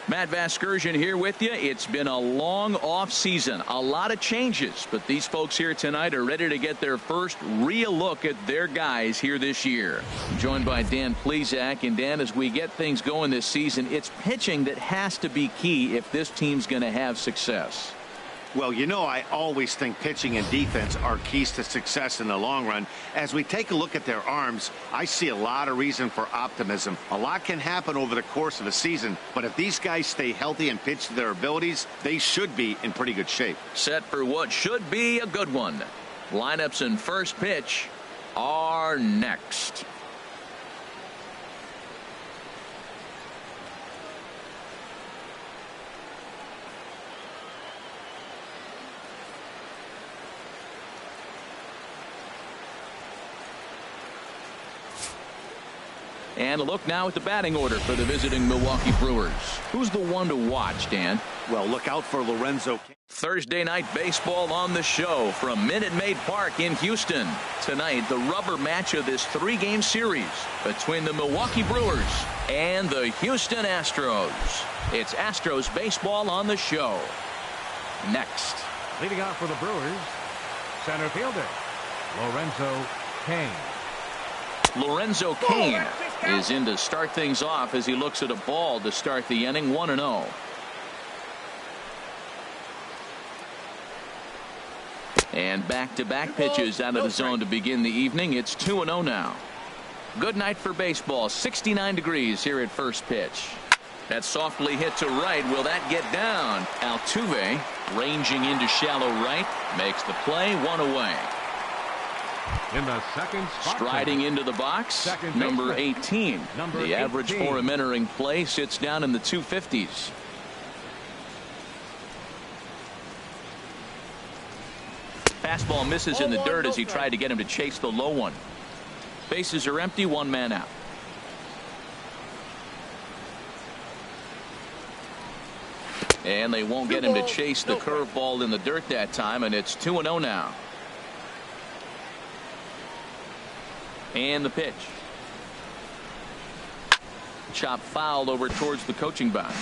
Matt Vasgersian here with you. It's been a long off season, a lot of changes, but these folks here tonight are ready to get their first real look at their guys here this year. I'm joined by Dan Plesac. And Dan, as we get things going this season, it's pitching that has to be key if this team's going to have success. Well, you know, I always think pitching and defense are keys to success in the long run. As we take a look at their arms, I see a lot of reason for optimism. A lot can happen over the course of a season, but if these guys stay healthy and pitch to their abilities, they should be in pretty good shape. Set for what should be a good one. Lineups and first pitch are next. And a look now at the batting order for the visiting Milwaukee Brewers. Who's the one to watch, Dan? Well, look out for Lorenzo. Thursday night baseball on the show from Minute Maid Park in Houston. Tonight, the rubber match of this 3-game series between the Milwaukee Brewers and the Houston Astros. It's Astros baseball on the show. Next. Leading off for the Brewers, center fielder, Lorenzo Cain. Lorenzo Cain is in to start things off as he looks at a ball to start the inning. 1-0. And back-to-back pitches out of the zone to begin the evening. It's 2-0 now. Good night for baseball. 69 degrees here at first pitch. That softly hit to right. Will that get down? Altuve ranging into shallow right. Makes the play. 1 away. In the second spot, striding into the box, number 18. The average for him entering play sits down in the 250s. Fastball misses in the dirt as he tried to get him to chase the low one. Bases are empty, 1 man out. And they won't get him to chase the curveball in the dirt that time, and it's 2-0 now. And the pitch. Chop fouled over towards the coaching box.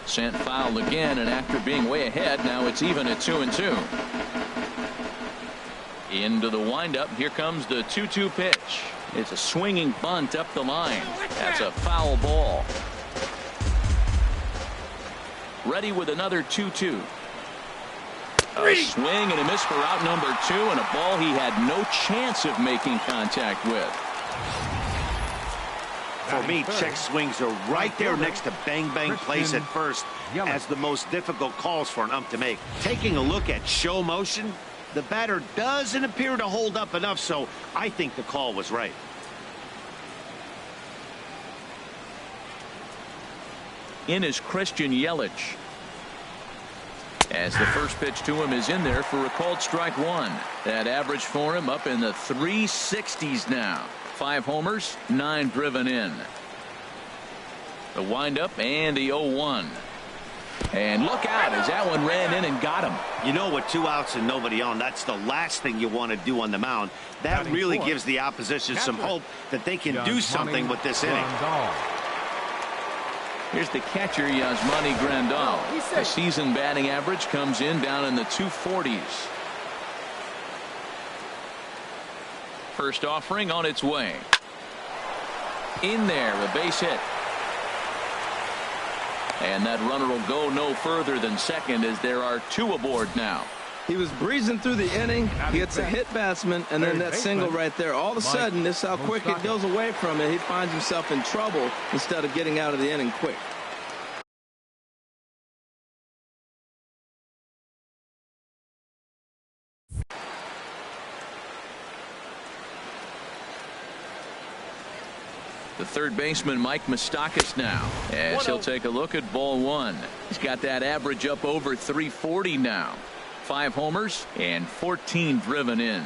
Sent foul again, and after being way ahead, now it's even at 2-2. Into the windup. Here comes the 2-2 pitch. It's a swinging bunt up the line. That's a foul ball. Ready with another 2-2. A swing and a miss for out number 2, and a ball he had no chance of making contact with. For me, check swings are right there next to bang plays at first as the most difficult calls for an ump to make. Taking a look at show motion, the batter doesn't appear to hold up enough, so I think the call was right. In is Christian Yelich. As the first pitch to him is in there for a called strike 1. That average for him up in the 360s now. 5 homers, 9 driven in. The windup and the 0-1. And look out as that one ran in and got him. You know, with 2 outs and nobody on, that's the last thing you want to do on the mound. That really gives the opposition some hope that they can do something with this inning. Here's the catcher, Yasmani Grandal. The season batting average comes in down in the 240s. First offering on its way. In there, a base hit. And that runner will go no further than second as there are 2 aboard now. He was breezing through the inning. He gets a hit batsman, and then that single right there. All of a sudden, this is how quick it goes away from it. He finds himself in trouble instead of getting out of the inning quick. The third baseman, Mike Moustakas, now, as he'll take a look at ball 1. He's got that average up over 340 now. 5 homers and 14 driven in.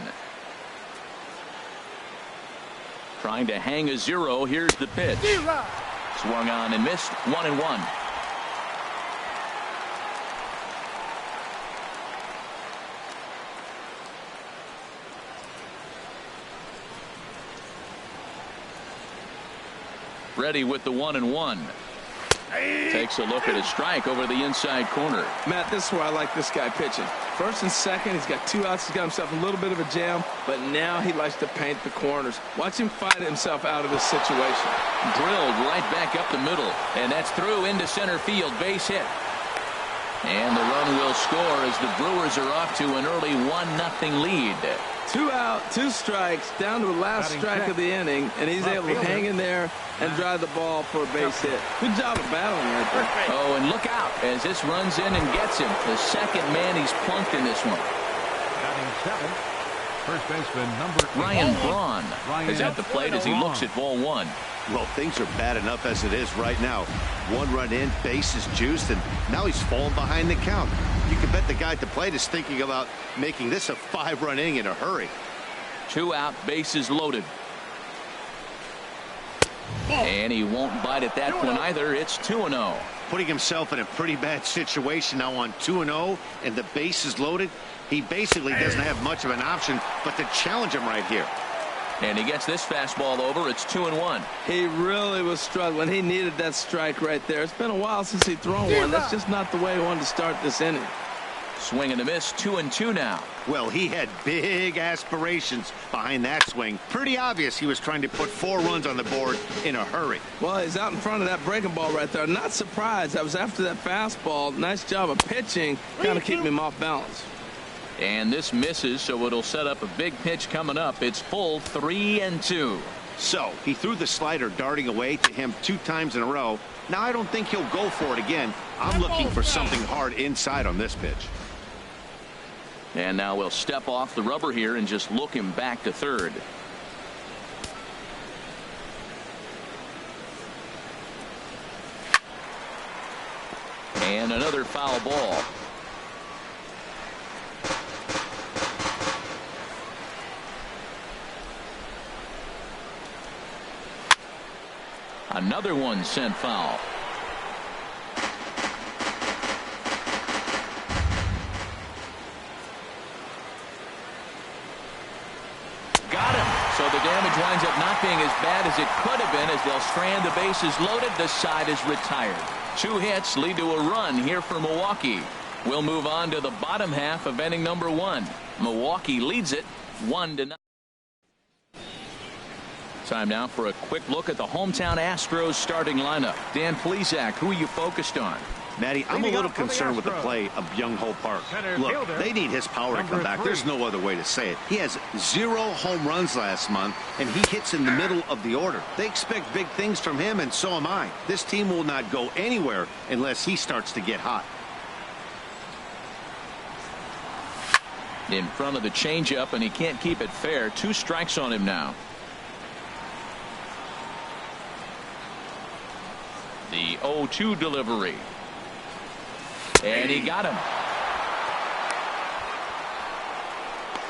Trying to hang a 0. Here's the pitch. Swung on and missed. 1-1. Ready with the 1-1. Takes a look at a strike over the inside corner. Matt, this is where I like this guy pitching. First and second, he's got 2 outs. He's got himself a little bit of a jam, but now he likes to paint the corners. Watch him fight himself out of this situation. Drilled right back up the middle, and that's through into center field. Base hit. And the run will score as the Brewers are off to an early 1-0 lead. 2 out, 2 strikes, down to the last strike of the inning, and he's able to hang in there and drive the ball for a base hit. Good job of battling right there. Oh, and look out as this runs in and gets him. The second man he's plunked in this one. Batting 7th, first baseman number Ryan Braun is at the plate as he looks at ball 1. Well, things are bad enough as it is right now. 1 run in, base is juiced, and now he's falling behind the count. You can bet the guy at the plate is thinking about making this a 5-run inning in a hurry. 2 out, bases loaded. And he won't bite at that one either. It's 2-0. Putting himself in a pretty bad situation now on 2-0, and the base is loaded. He basically doesn't have much of an option but to challenge him right here. And he gets this fastball over. It's 2-1. He really was struggling. He needed that strike right there. It's been a while since he's thrown one. That's just not the way he wanted to start this inning. Swing and a miss. 2-2 now. Well, he had big aspirations behind that swing. Pretty obvious he was trying to put 4 runs on the board in a hurry. Well, he's out in front of that breaking ball right there. Not surprised. That was after that fastball. Nice job of pitching, kind of keeping him off balance. And this misses, so it'll set up a big pitch coming up. It's full 3-2. So he threw the slider darting away to him 2 times in a row. Now I don't think he'll go for it again. I'm looking for something hard inside on this pitch. And now we'll step off the rubber here and just look him back to third. And another foul ball. Another one sent foul. Got him. So the damage winds up not being as bad as it could have been as they'll strand the bases loaded. The side is retired. 2 hits lead to a run here for Milwaukee. We'll move on to the bottom half of inning number 1. Milwaukee leads it 1-0. Time now for a quick look at the hometown Astros starting lineup. Dan Plesac, who are you focused on? Matty, I'm a little concerned with the play of Byung-Ho Park. Look, they need his power to come back. There's no other way to say it. He has 0 home runs last month, and he hits in the middle of the order. They expect big things from him, and so am I. This team will not go anywhere unless he starts to get hot. In front of the changeup, and he can't keep it fair. 2 strikes on him now. The 0-2 delivery. And he got him.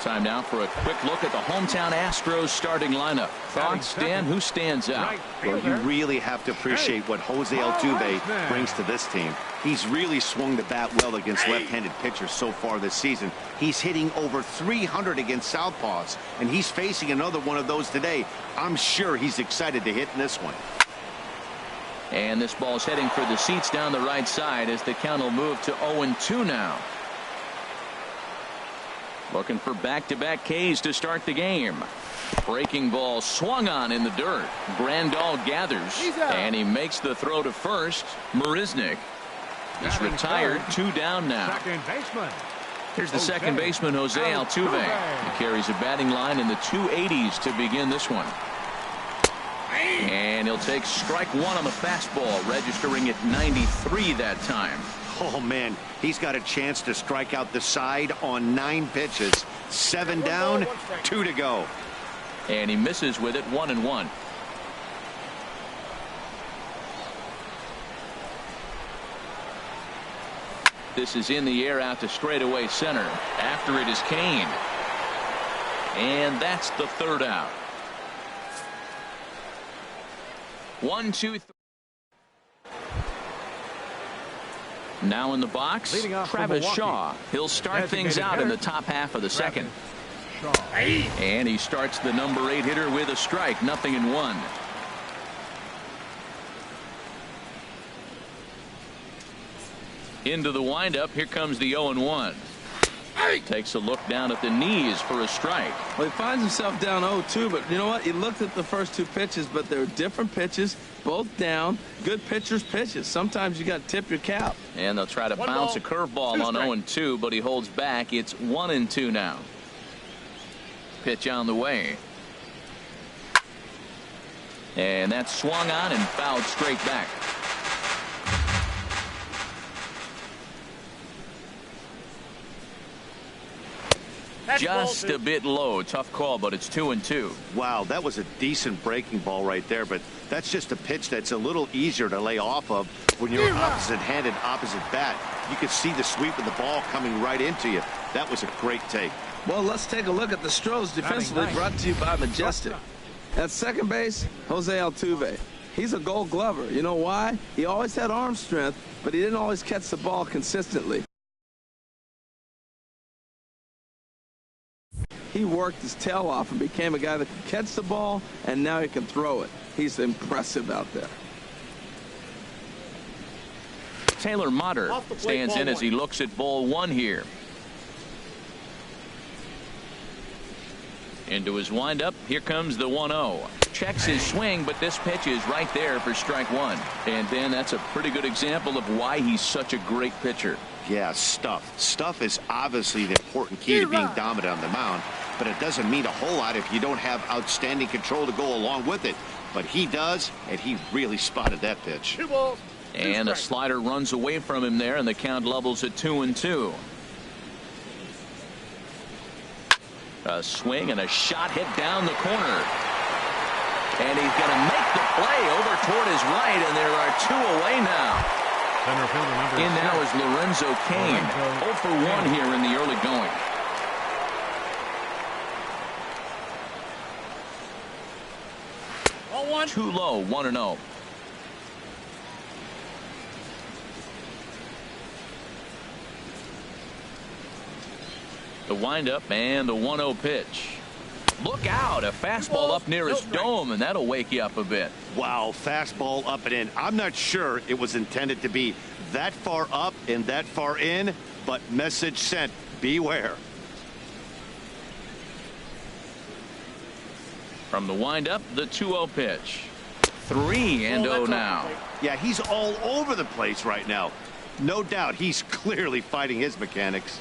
Time now for a quick look at the hometown Astros starting lineup. Thoughts, Dan? Who stands out? Well, you really have to appreciate what Jose Altuve brings to this team. He's really swung the bat well against left-handed pitchers so far this season. He's hitting over 300 against southpaws, and he's facing another one of those today. I'm sure he's excited to hit in this one. And this ball's heading for the seats down the right side as the count will move to 0-2 now. Looking for back-to-back Ks to start the game. Breaking ball swung on in the dirt. Grandal gathers, and he makes the throw to first. Marisnick is retired. 2 down now. Second baseman. Here's the second baseman, Jose Altuve. He carries a batting line in the 280s to begin this one. And he'll take strike 1 on the fastball, registering at 93 that time. Oh, man, he's got a chance to strike out the side on 9 pitches. 7 down, 2 to go. And he misses with it. 1-1. This is in the air out to straightaway center. After it is Kane. And that's the 3rd out. 1, 2, 3. Now in the box, Travis Shaw. He'll start things out in the top half of the second. And he starts the number 8 hitter with a strike. 0-1. Into the windup. Here comes the 0-1. Takes a look down at the knees for a strike. Well, he finds himself down 0-2, but you know what? He looked at the first two pitches, but they're different pitches, both down. Good pitchers' pitches. Sometimes you got to tip your cap. And they'll try to bounce a curveball on 0-2, but he holds back. It's 1-2 now. Pitch on the way. And that's swung on and fouled straight back. Just a bit low. Tough call, but it's 2-2. Wow, that was a decent breaking ball right there, but that's just a pitch that's a little easier to lay off of when you're opposite-handed, opposite bat. You could see the sweep of the ball coming right into you. That was a great take. Well, let's take a look at the Stros defensively, brought to you by Majestic. At second base, Jose Altuve. He's a Gold Glover. You know why? He always had arm strength, but he didn't always catch the ball consistently. He worked his tail off and became a guy that could catch the ball, and now he can throw it. He's impressive out there. Taylor Motter stands in as he looks at ball one here. Into his windup. Here comes the 1-0. Checks his swing, but this pitch is right there for strike one. And then that's a pretty good example of why he's such a great pitcher. Yeah, stuff. Stuff is obviously the important key to being dominant on the mound, but it doesn't mean a whole lot if you don't have outstanding control to go along with it. But he does, and he really spotted that pitch. And a slider runs away from him there, and the count levels at 2-2. A swing and a shot hit down the corner. And he's going to make the play over toward his right, and there are two away now. Center fielder number In now is Lorenzo Cain. 0 for 1 here in the early going. Too low, 1-0. The windup and the 1-0 pitch. Look out, a fastball up near his dome, and that'll wake you up a bit. Wow, fastball up and in. I'm not sure it was intended to be that far up and that far in, but message sent, beware. From the windup, the 2-0 pitch. 3-0 now. Yeah, he's all over the place right now. No doubt he's clearly fighting his mechanics.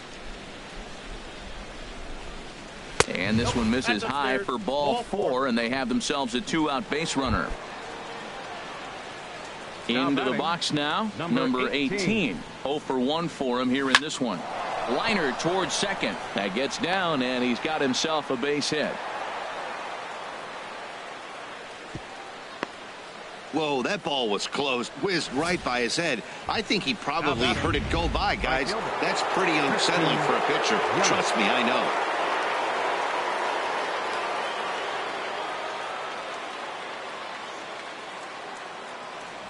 And this one misses high for ball 4, and they have themselves a 2-out base runner. Into the box now, number 18. 0 for 1 for him here in this one. Liner towards second. That gets down, and he's got himself a base hit. Whoa, that ball was close. Whizzed right by his head. I think he probably heard it go by, guys. That's pretty unsettling for a pitcher. Trust me, I know.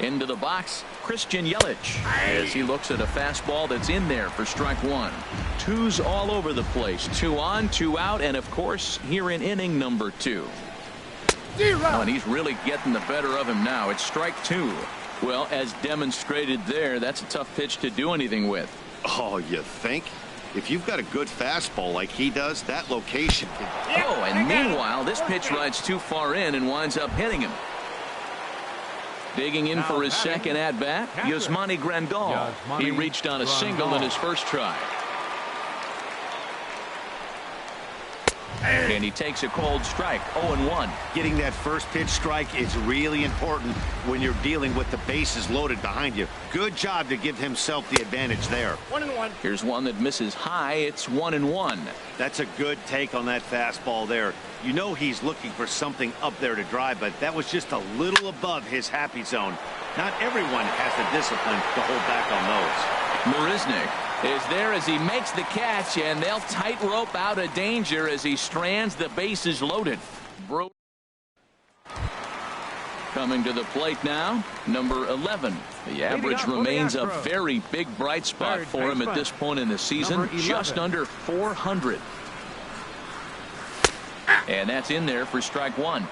Into the box, Christian Yelich, as he looks at a fastball that's in there for strike one. Twos all over the place. 2 on, 2 out, and of course, here in inning number 2. Oh, and he's really getting the better of him now. It's strike 2. Well, as demonstrated there, that's a tough pitch to do anything with. Oh, you think? If you've got a good fastball like he does, that location can... Oh, and meanwhile, this pitch rides too far in and winds up hitting him. Digging in for his second at-bat, Yasmani Grandal. He reached on a single in his first try. And he takes a cold strike, 0-1. Getting that first pitch strike is really important when you're dealing with the bases loaded behind you. Good job to give himself the advantage there. 1-1. Here's one that misses high. It's 1-1. That's a good take on that fastball there. You know he's looking for something up there to drive, but that was just a little above his happy zone. Not everyone has the discipline to hold back on those. Marisnick is there as he makes the catch, and they'll tightrope out of danger as he strands the bases loaded. Coming to the plate now, number 11. The average remains a very big bright spot for him at this point in the season, just under 400. And that's in there for strike 1.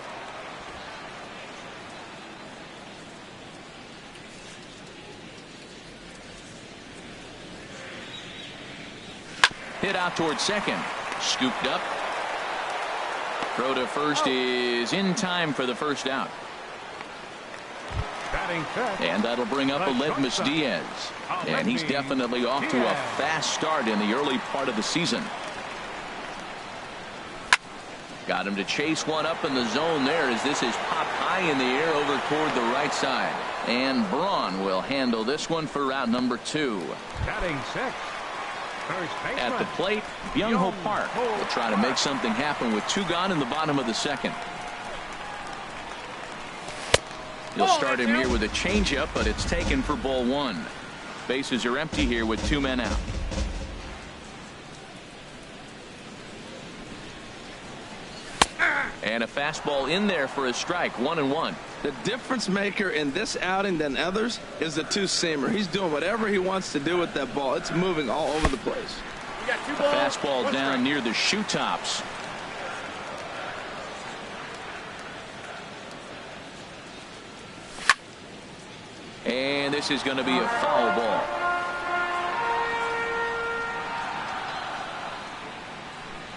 Hit out towards second. Scooped up. Throw to first is in time for the first out. And that'll bring up Aledmus Diaz. And he's definitely off to a fast start in the early part of the season. Got him to chase one up in the zone there as this is popped high in the air over toward the right side. And Braun will handle this one for route number 2. Batting six. At the plate, Byung-ho Park will try to make something happen with 2 gone in the bottom of the second. He'll start him here with a changeup, but it's taken for ball 1. Bases are empty here with 2 men out. And a fastball in there for a strike. 1-1. The difference maker in this outing than others is the two-seamer. He's doing whatever he wants to do with that ball. It's moving all over the place. A fastball down near the shoe tops. And this is going to be a foul ball.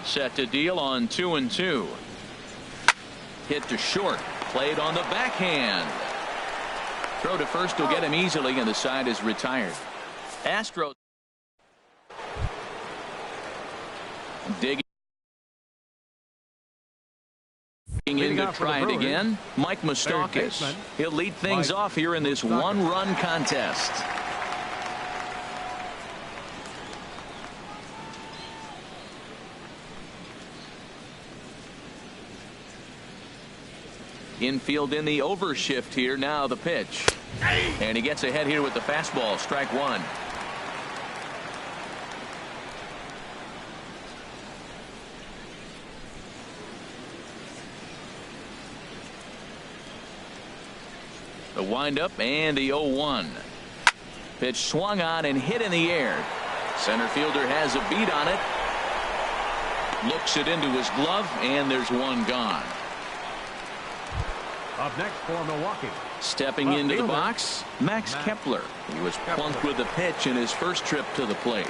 Set to deal on 2-2. Hit to short. Played on the backhand. Throw to first will get him easily, and the side is retired. Astros digging in to try it again. Mike Moustakas. He'll lead things off here in this one-run contest. Infield in the overshift here. Now the pitch. And he gets ahead here with the fastball. Strike 1. The windup and the 0-1. Pitch swung on and hit in the air. Center fielder has a beat on it. Looks it into his glove, and there's one gone. Up next for Milwaukee. Stepping into the box, Max Kepler. He was plunked with a pitch in his first trip to the plate.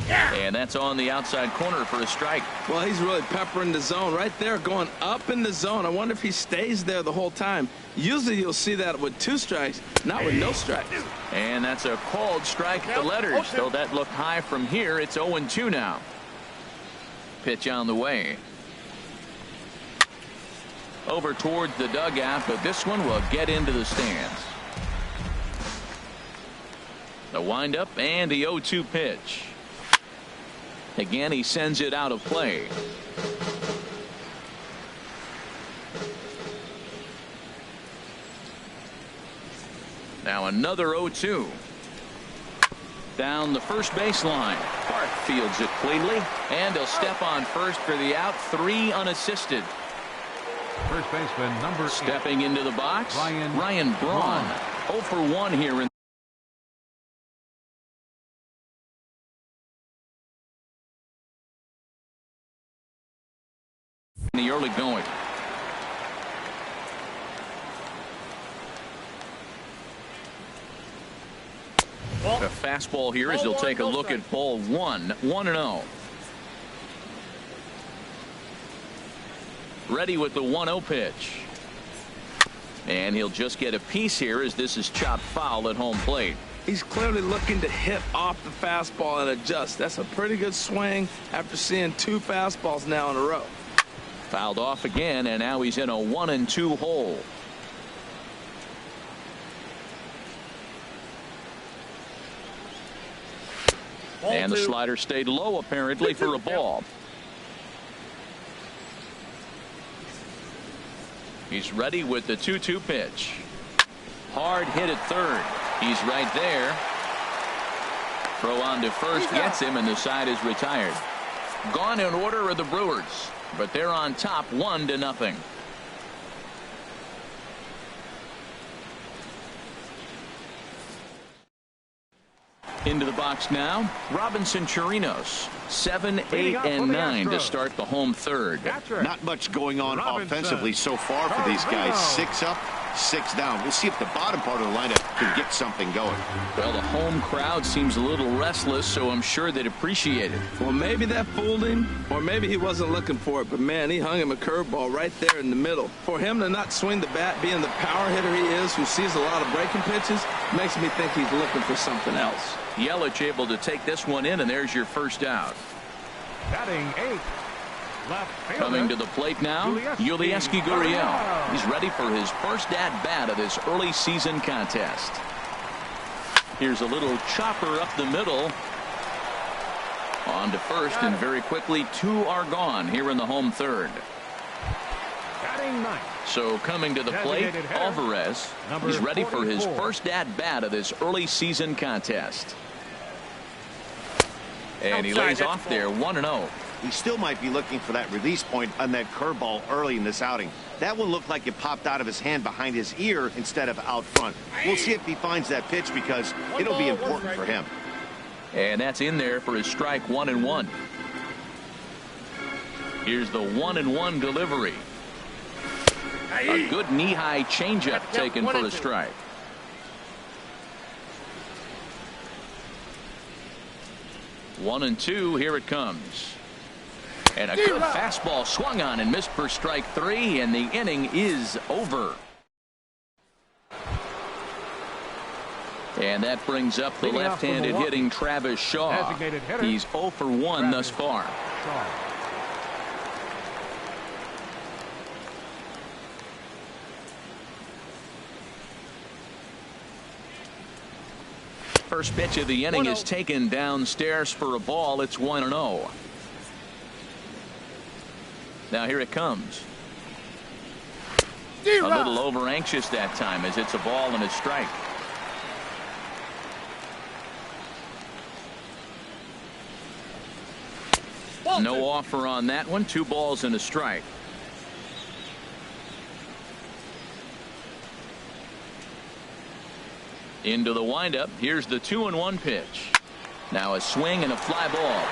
And that's on the outside corner for a strike. Well, he's really peppering the zone right there, going up in the zone. I wonder if he stays there the whole time. Usually you'll see that with 2 strikes, not with no strikes. And that's a called strike at the letters. Though that looked high from here, it's 0-2 now. Pitch on the way. Over towards the dugout, but this one will get into the stands. The windup and the 0-2 pitch. Again, he sends it out of play. Now another 0-2. Down the first baseline. Park fields it cleanly, and he'll step on first for the out. 3 unassisted. First baseman number 8. Stepping into the box, Ryan Braun. 0 for 1 here in the early going. A fastball here as they'll take a look at ball 1. 1-0. Ready with the 1-0 pitch. And he'll just get a piece here as this is chopped foul at home plate. He's clearly looking to hit off the fastball and adjust. That's a pretty good swing after seeing 2 fastballs now in a row. Fouled off again, and now he's in a 1-2 hole. And the slider stayed low apparently for a ball. He's ready with the 2-2 pitch. Hard hit at third. He's right there. Throw on to first gets him, and the side is retired. Gone in order are the Brewers, but they're on top 1-0. Into the box now, Robinson Chirinos. 7, 8, and 9 to start the home third. Not much going on offensively so far for these guys. 6 up, 6 down. We'll see if the bottom part of the lineup can get something going. Well, the home crowd seems a little restless, so I'm sure they'd appreciate it. Well, maybe that fooled him, or maybe he wasn't looking for it, but man, he hung him a curveball right there in the middle. For him to not swing the bat, being the power hitter he is, who sees a lot of breaking pitches, makes me think he's looking for something else. Yelich able to take this one in, and there's your first out. Batting 8. Left fielder. Coming to the plate now, Yulieski Gurriel. He's ready for his first at-bat of this early season contest. Here's a little chopper up the middle. On to first, and very quickly 2 are gone here in the home third. Batting 9. So coming to the plate, Alvarez. He's ready for his first at-bat of this early season contest. And he lays off there 1-0. He still might be looking for that release point on that curveball early in this outing. That one looked like it popped out of his hand behind his ear instead of out front. We'll see if he finds that pitch because it'll be important for him. And that's in there for his strike 1-1. Here's the 1-1 delivery. A good knee-high changeup taken for a strike. One and two, here it comes. And a good fastball swung on and missed for strike 3, and the inning is over. And that brings up the left-handed hitting Travis Shaw. He's 0 for 1 thus far. First pitch of the inning is taken downstairs for a ball. It's 1-0. Now here it comes. A little over anxious that time as it's a ball and a strike. No offer on that one. 2 balls and a strike. Into the windup. Here's the 2-1 pitch. Now a swing and a fly ball.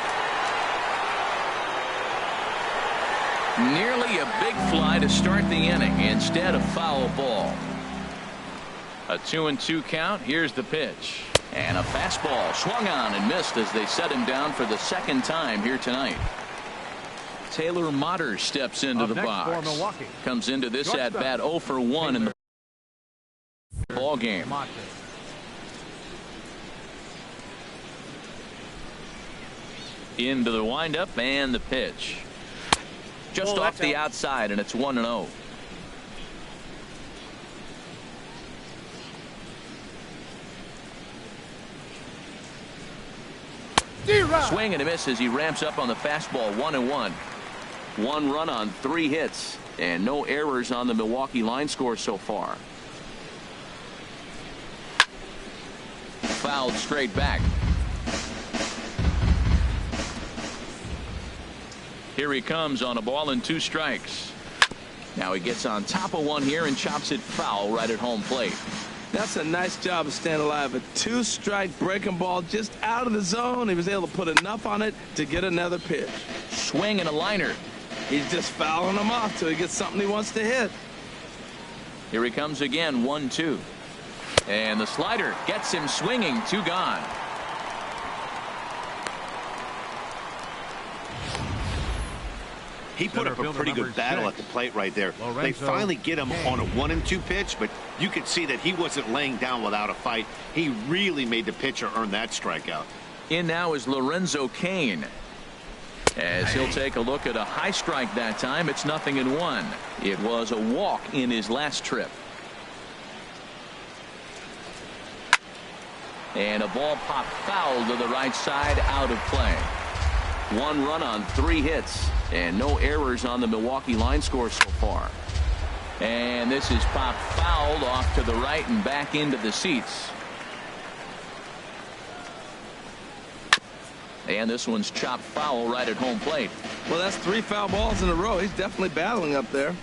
Nearly a big fly to start the inning. Instead, a foul ball. A 2-2 count. Here's the pitch. And a fastball swung on and missed as they set him down for the second time here tonight. Taylor Motter steps into the box. Comes into this at-bat 0 for 1 in the ball game. Into the windup and the pitch. Just off the outside, and it's 1-0. Swing and a miss as he ramps up on the fastball. 1-1. 1 run on 3 hits, and no errors on the Milwaukee line score so far. Fouled straight back. Here he comes on a ball and 2 strikes. Now he gets on top of one here and chops it foul right at home plate. That's a nice job of staying alive. A 2-strike breaking ball just out of the zone. He was able to put enough on it to get another pitch. Swing and a liner. He's just fouling them off till he gets something he wants to hit. Here he comes again. 1-2. And the slider gets him swinging. 2 gone. He put up a pretty good battle at the plate right there. They finally get him on a 1-2 pitch, but you could see that he wasn't laying down without a fight. He really made the pitcher earn that strikeout. In now is Lorenzo Cain. As he'll take a look at a high strike that time. It's 0-1. It was a walk in his last trip. And a ball popped foul to the right side, out of play. 1 run on 3 hits, and no errors on the Milwaukee line score so far. And this is popped fouled off to the right and back into the seats. And this one's chopped foul right at home plate. Well, that's 3 foul balls in a row. He's definitely battling up there.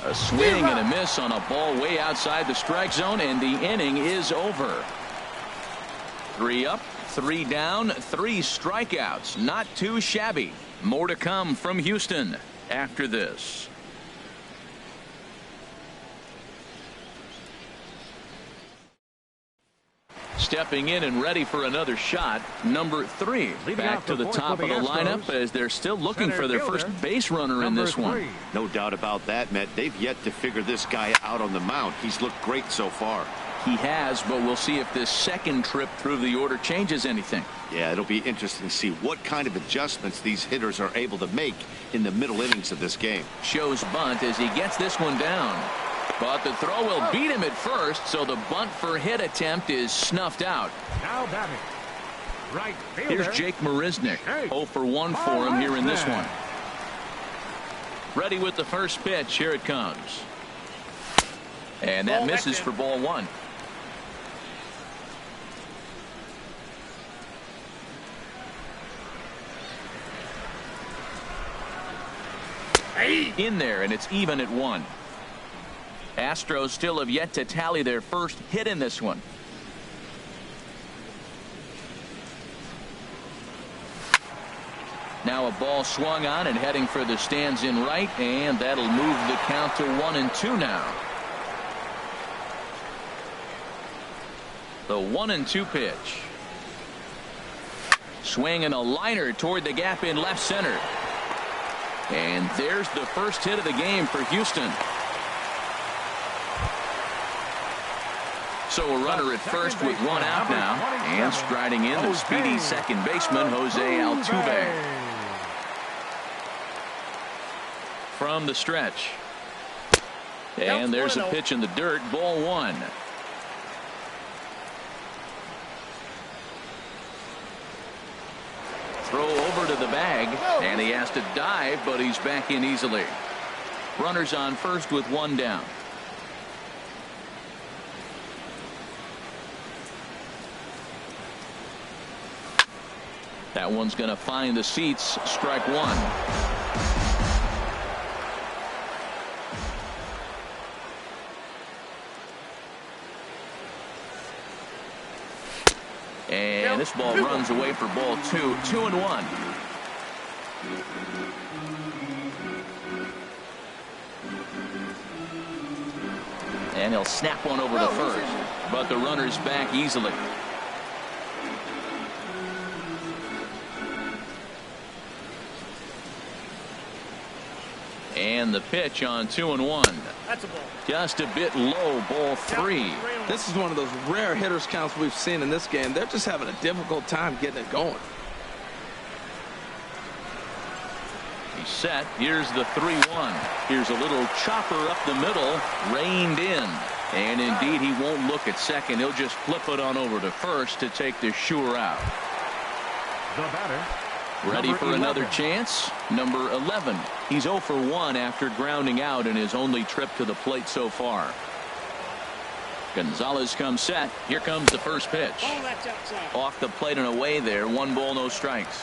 A swing and a miss on a ball way outside the strike zone, and the inning is over. 3 up, 3 down, 3 strikeouts. Not too shabby. More to come from Houston after this. Stepping in and ready for another shot, number 3. Back to the top of the lineup as they're still looking for their first base runner in this one. No doubt about that, Matt. They've yet to figure this guy out on the mound. He's looked great so far. He has, but we'll see if this second trip through the order changes anything. Yeah, it'll be interesting to see what kind of adjustments these hitters are able to make in the middle innings of this game. Shows bunt as he gets this one down. But the throw will beat him at first, so the bunt for hit attempt is snuffed out. Now batting. Right fielder. Here's Jake Marisnick. 0 for 1 for him here in this one. Ready with the first pitch. Here it comes. And that misses for ball 1. In there, and it's even at 1. Astros still have yet to tally their first hit in this one. Now a ball swung on and heading for the stands in right, and that'll move the count to 1-2 now. The 1-2 pitch. Swing and a liner toward the gap in left center. And there's the first hit of the game for Houston. So a runner at first with 1 out now, and striding in the speedy second baseman Jose Altuve. From the stretch. And there's a pitch in the dirt, ball 1. Throw over to the bag, and he has to dive, but he's back in easily. Runners on first with 1 down. That one's going to find the seats. Strike 1. And this ball runs away for ball 2. 2-1. And he'll snap one over to first, but the runner's back easily. And the pitch on 2-1. That's a ball. Just a bit low, ball 3. This is one of those rare hitters counts we've seen in this game. They're just having a difficult time getting it going. He's set. Here's the 3-1. Here's a little chopper up the middle, reined in. And indeed, he won't look at second. He'll just flip it on over to first to take the sure out. The batter. Ready for another chance. Number 11. He's 0 for 1 after grounding out in his only trip to the plate so far. Gonzalez comes set. Here comes the first pitch. Off the plate and away there. 1 ball, no strikes.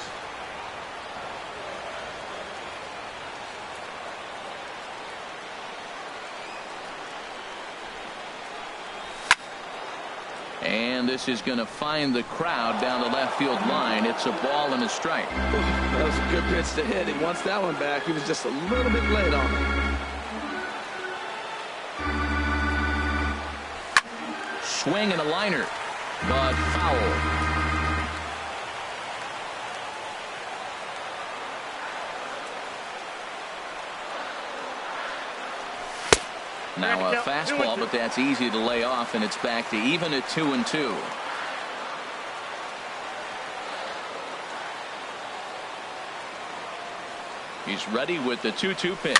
And this is going to find the crowd down the left field line. It's a ball and a strike. That was a good pitch to hit. He wants that one back. He was just a little bit late on it. Swing and a liner, but foul. Now a fastball, but that's easy to lay off, and it's back to even at 2-2. He's ready with the 2-2 pitch.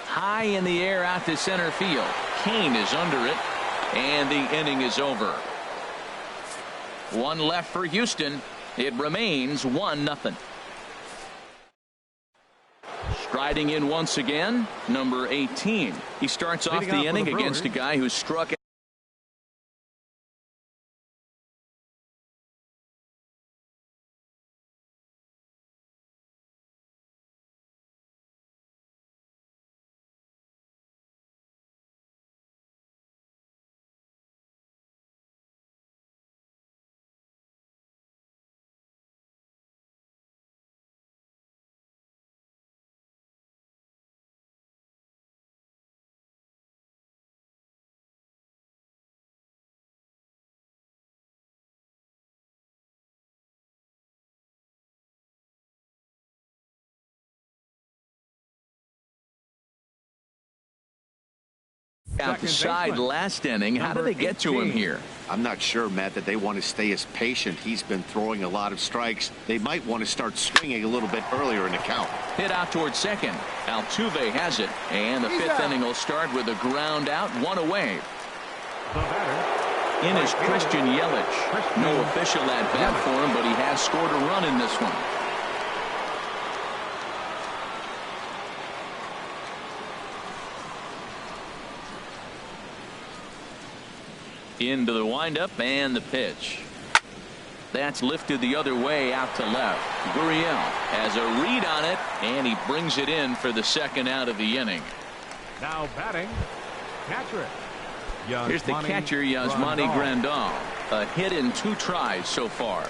High in the air out to center field. Kane is under it, and the inning is over. 1 left for Houston. It remains 1-0. Striding in once again, number 18. He starts off the inning against a guy who struck Out the side last inning. How do they get to him here? I'm not sure, Matt, that they want to stay as patient. He's been throwing a lot of strikes. They might want to start swinging a little bit earlier in the count. Hit out towards second. Altuve has it. And the fifth inning will start with a ground out, one away. In is Christian Yelich. No official at bat for him, but he has scored a run in this one. Into the windup and the pitch. That's lifted the other way out to left. Gurriel has a read on it, and he brings it in for the second out of the inning. Now batting, catcher. Here's the catcher, Yasmani Grandal. A hit in 2 tries so far.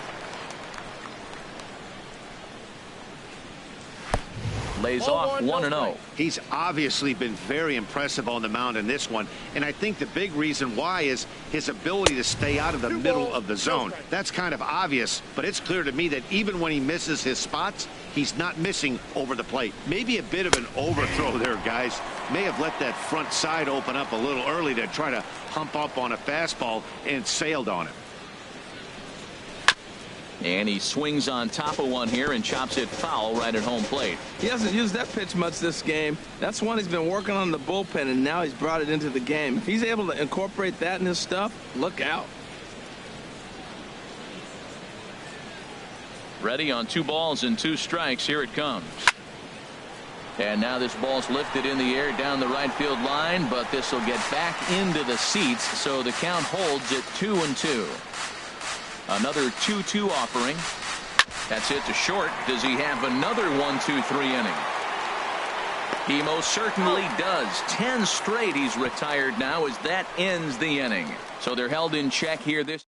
Lays off 1-0. He's obviously been very impressive on the mound in this one, and I think the big reason why is his ability to stay out of the middle of the zone. That's kind of obvious, but it's clear to me that even when he misses his spots, he's not missing over the plate. Maybe a bit of an overthrow there, guys. May have let that front side open up a little early to try to hump up on a fastball and sailed on it. And he swings on top of one here and chops it foul right at home plate. He hasn't used that pitch much this game. That's one he's been working on in the bullpen, and now he's brought it into the game. If he's able to incorporate that in his stuff, look out. Ready on 2 balls and 2 strikes. Here it comes. And now this ball's lifted in the air down the right field line, but this will get back into the seats, so the count holds at 2-2. Another 2-2 offering. That's it to short. Does he have another 1-2-3 inning? He most certainly does. 10 straight he's retired now as that ends the inning. So they're held in check here this.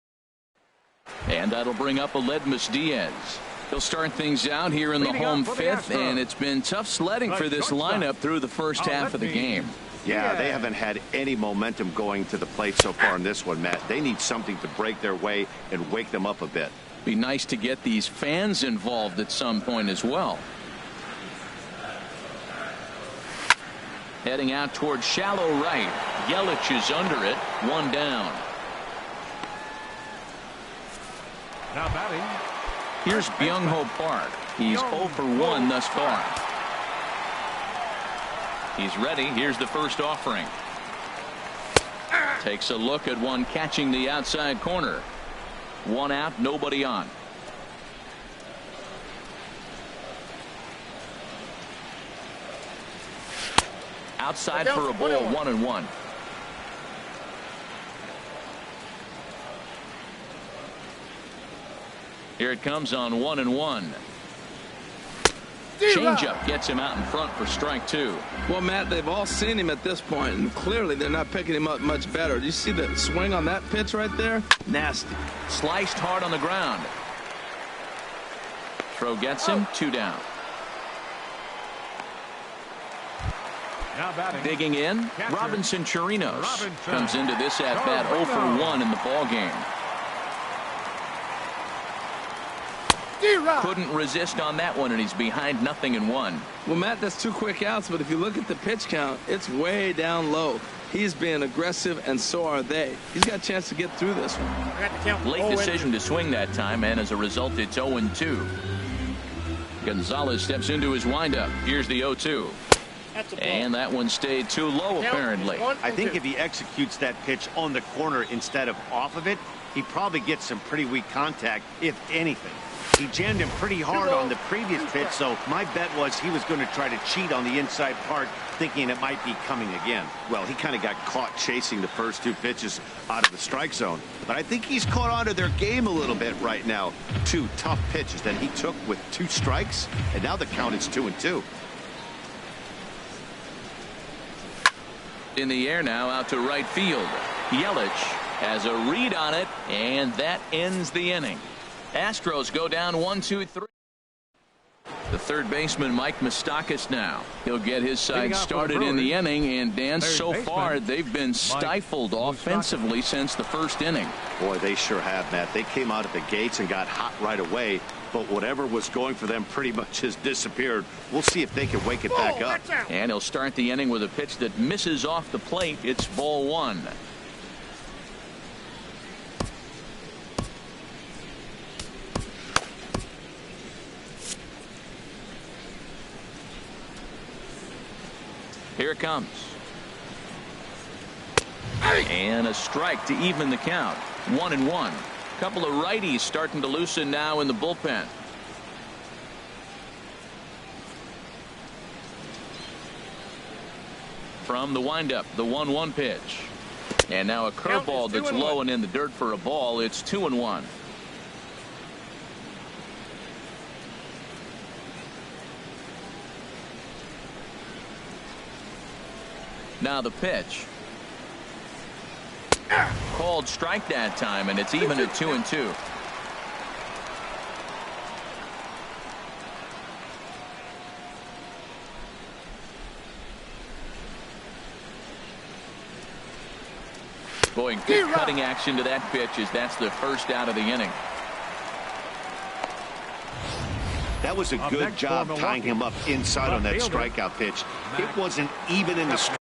And that'll bring up Aledmys Diaz. He'll start things out here in the home 5th, and it's been tough sledding for this lineup through the first half of the game. Yeah, they haven't had any momentum going to the plate so far in this one, Matt. They need something to break their way and wake them up a bit. Be nice to get these fans involved at some point as well. Heading out towards shallow right. Yelich is under it. 1 down. Now batting. Here's Byung-Ho Park. He's 0 for 1 thus far. He's ready. Here's the first offering. Takes a look at one catching the outside corner. 1 out, nobody on. Outside for a ball, 1-1. Here it comes on 1-1. Changeup gets him out in front for strike 2. Well, Matt, they've all seen him at this point, and clearly they're not picking him up much better. Do you see the swing on that pitch right there? Nasty. Sliced hard on the ground. Throw gets him. 2 down. Now batting. Digging in, Catcher. Robinson Chirinos Robinson. comes into this at bat 0 for 1 in the ball game. Couldn't resist on that one, and he's behind 0-1. Well, Matt, that's 2 quick outs, but if you look at the pitch count, it's way down low. He's being aggressive, and so are they. He's got a chance to get through this one. Late decision to swing that time, and as a result, it's 0-2. Gonzalez steps into his windup. Here's the 0-2. And that one stayed too low, apparently. I think if he executes that pitch on the corner instead of off of it, he probably gets some pretty weak contact, if anything. He jammed him pretty hard on the previous pitch, so my bet was he was going to try to cheat on the inside part, thinking it might be coming again. Well, he kind of got caught chasing the first 2 pitches out of the strike zone. But I think he's caught on to their game a little bit right now. 2 tough pitches that he took with 2 strikes, and now the count is 2-2. In the air now, out to right field. Yelich has a read on it, and that ends the inning. Astros go down 1-2-3. The third baseman, Mike Moustakas, now. He'll get his side started in the inning, and Dan, so far they've been stifled offensively since the first inning. Boy, they sure have, Matt. They came out of the gates and got hot right away. but whatever was going for them pretty much has disappeared. We'll see if they can wake it back up. And he'll start the inning with a pitch that misses off the plate. It's ball one. Here it comes. And a strike to even the count. 1-1. Couple of righties starting to loosen now in the bullpen. From the windup, the 1-1 pitch. And now a curveball that's low and in the dirt for a ball. It's 2-1. Now the pitch. Called strike that time, and it's even at 2-2. Boy, good cutting action to that pitch as that's the first out of the inning. That was a good job tying him up inside on that strikeout pitch. It wasn't even in the strike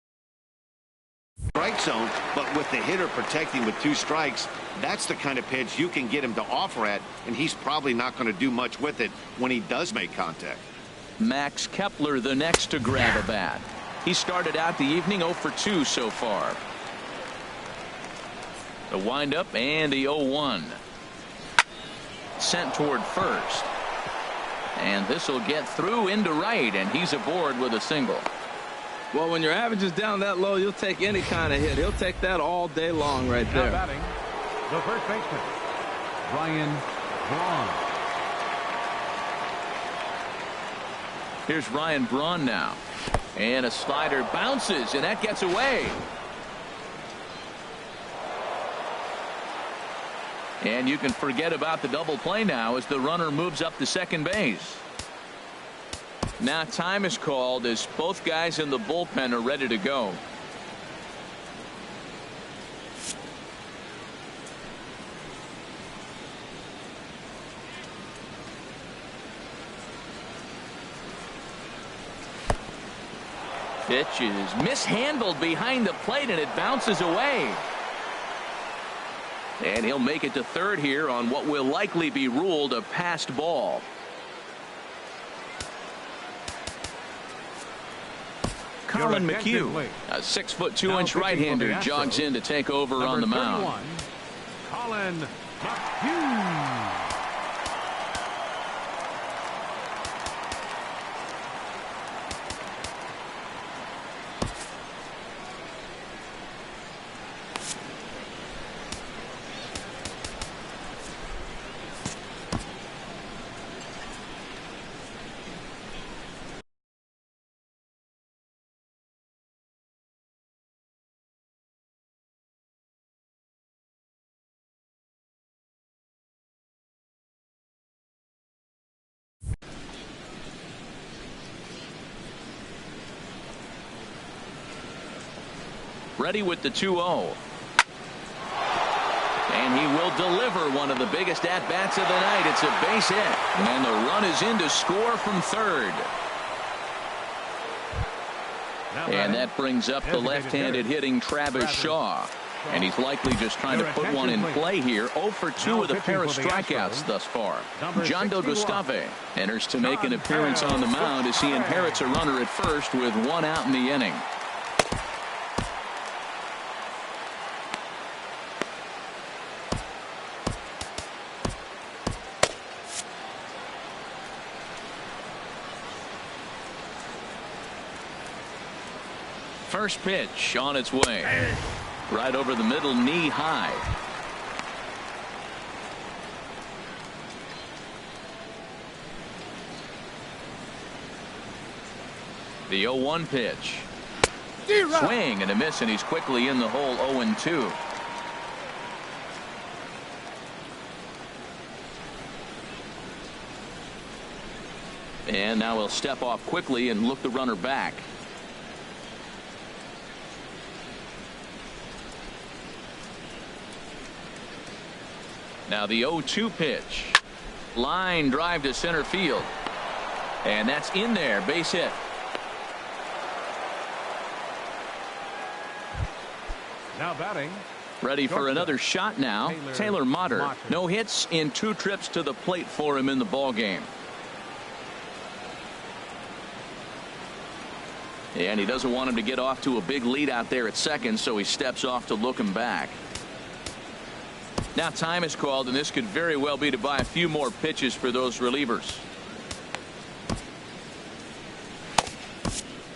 zone, but with the hitter protecting with 2 strikes, that's the kind of pitch you can get him to offer at, and he's probably not going to do much with it when he does make contact. Max Kepler the next to grab a bat. He started out the evening 0 for 2 so far. The windup and the 0-1. Sent toward first. And this will get through into right, and he's aboard with a single. Well, when your average is down that low, you'll take any kind of hit. He'll take that all day long right there. Now batting, the first baseman, Ryan Braun. Here's Ryan Braun now. And a slider bounces, and that gets away. And you can forget about the double play now as the runner moves up to second base. Now time is called as both guys in the bullpen are ready to go. Pitch is mishandled behind the plate, and it bounces away. And he'll make it to third here on what will likely be ruled a passed ball. Colin McHugh, a 6'2" right-hander, jogs in to take over on the mound. Colin McHugh. Ready with the 2-0. And he will deliver one of the biggest at-bats of the night. It's a base hit. And the run is in to score from third. And that brings up the left-handed hitting Travis Shaw. And he's likely just trying to put one in play here. 0 for 2 with a pair of strikeouts thus far. Johnno1216 enters to make an appearance on the mound as he inherits a runner at first with 1 out in the inning. First pitch on its way. Right over the middle, knee high. The 0-1 pitch. Swing and a miss, and he's quickly in the hole. 0-2. And now he'll step off quickly and look the runner back. Now the 0-2 pitch. Line drive to center field. And that's in there. Base hit. Now batting. Ready for another shot now. Taylor Motter. No hits in 2 trips to the plate for him in the ball game. And he doesn't want him to get off to a big lead out there at second, so he steps off to look him back. Now time is called, and this could very well be to buy a few more pitches for those relievers.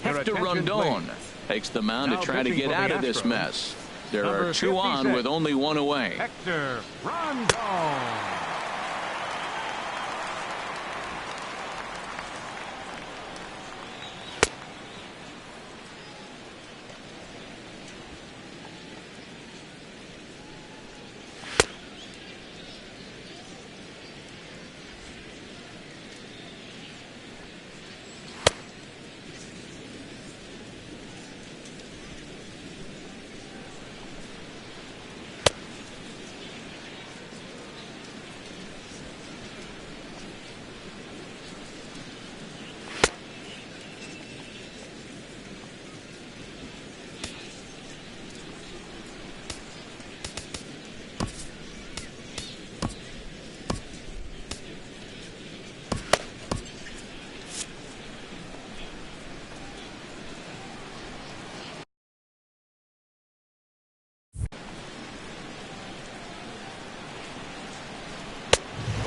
Hector Rondon takes the mound to try to get out of this mess. There are 2 on with only 1 away. Hector Rondon.